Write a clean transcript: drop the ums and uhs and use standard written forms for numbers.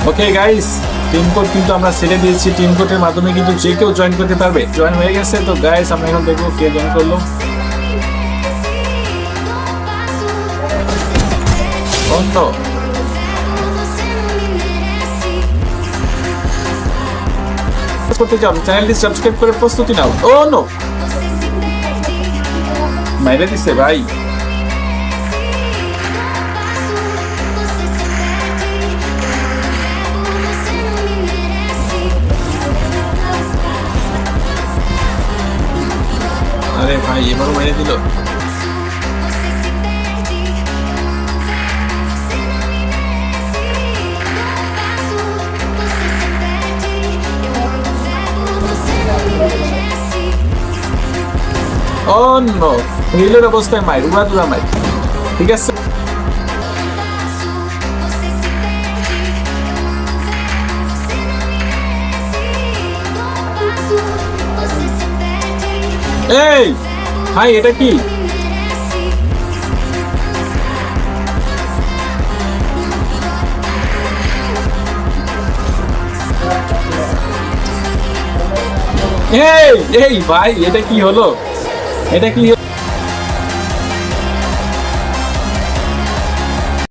Okay guys, team code কিন্তু আমরা ছেড়ে দিয়েছি। টিম কোডের মাধ্যমে কিন্তু যে কেউ জয়েন করতে পারবে। জয়েন হয়ে গেছে তো গাইস, আমরা এখন দেখবো কে জয়েন করলো। বন্ধ করতে চাও, চ্যানেলটি সাবস্ক্রাইব করে প্রস্তুতি নাও। ও নো, মাইরে দিছে ভাই। আরে ভাই, এবারও মেরে দিল। অন্য হিলের অবস্থায় মাইর, উড়াদুরা মাইর। ঠিক আছে, এই ভাই এটা কি? এই এই ভাই, এটা কি হলো? এটা কি হলো?